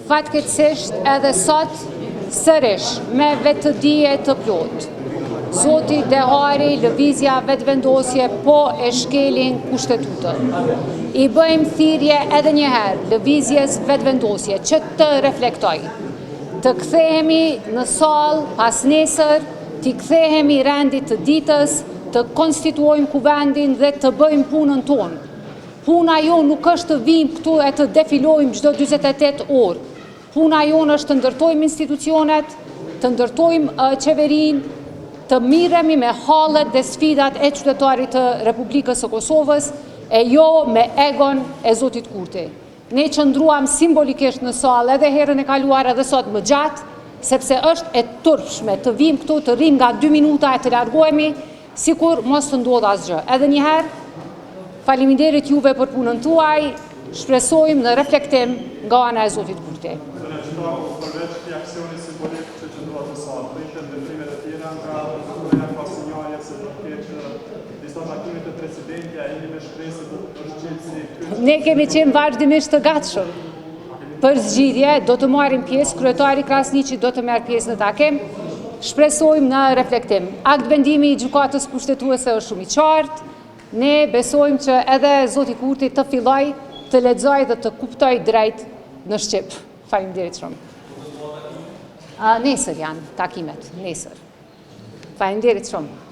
fatkeqësisht edhe sot sërish me vetëdije të plotë. Zoti Dehari, lëvizja vetëvendosje po e shkelin kushtetutën. I bëjmë thirrje edhe njëherë lëvizjes vetëvendosje që të reflektoj. Të kthehemi në sallë pas nesër, të kthehemi rendit të ditës, të konstituojmë kuvendin dhe të bëjmë punën tonë. Puna jonë nuk është të vim këtu e të defilojmë çdo 48 orë. Puna jonë është të ndërtojmë institucionet, të ndërtojmë qeverinë, të miremi me hallet dhe sfidat e qytetarit të Republikës së Kosovës e jo me egon e Zotit Kurti. Ne qëndruam simbolikisht në sallë edhe herën e kaluar edhe sot më gjatë, sepse është e turpshme të vim këtu të rrim nga 2 minuta e të largohemi, sikur mos të ndodh asgjë. Edhe njëherë, faleminderit juve për punën tuaj, shpresojmë në reflektim nga ana e Zotit Kurti. Përveç këtij aksioni simbolik që qëndruat në sallë, pritet veprimet e tjera nga kultura pas sinjale se do të ketë disa takime të presidentit, ai me shpresë të përgjithësi. Ne kemi qenë vazhdimisht të gatshëm për zgjidhje, do të marrim pjesë, kryetari Krasniqi do të merr pjesë në takim. Shpresojmë në reflektim. Akt vendimi i gjykatës pushtetuese është shumë i qartë. Ne besojmë që edhe Zoti Kurti të filloj të lexoj dhe të kuptoj drejt në Shqip. Faleminderit shumë. Nesër janë takimet, nesër. Faleminderit shumë.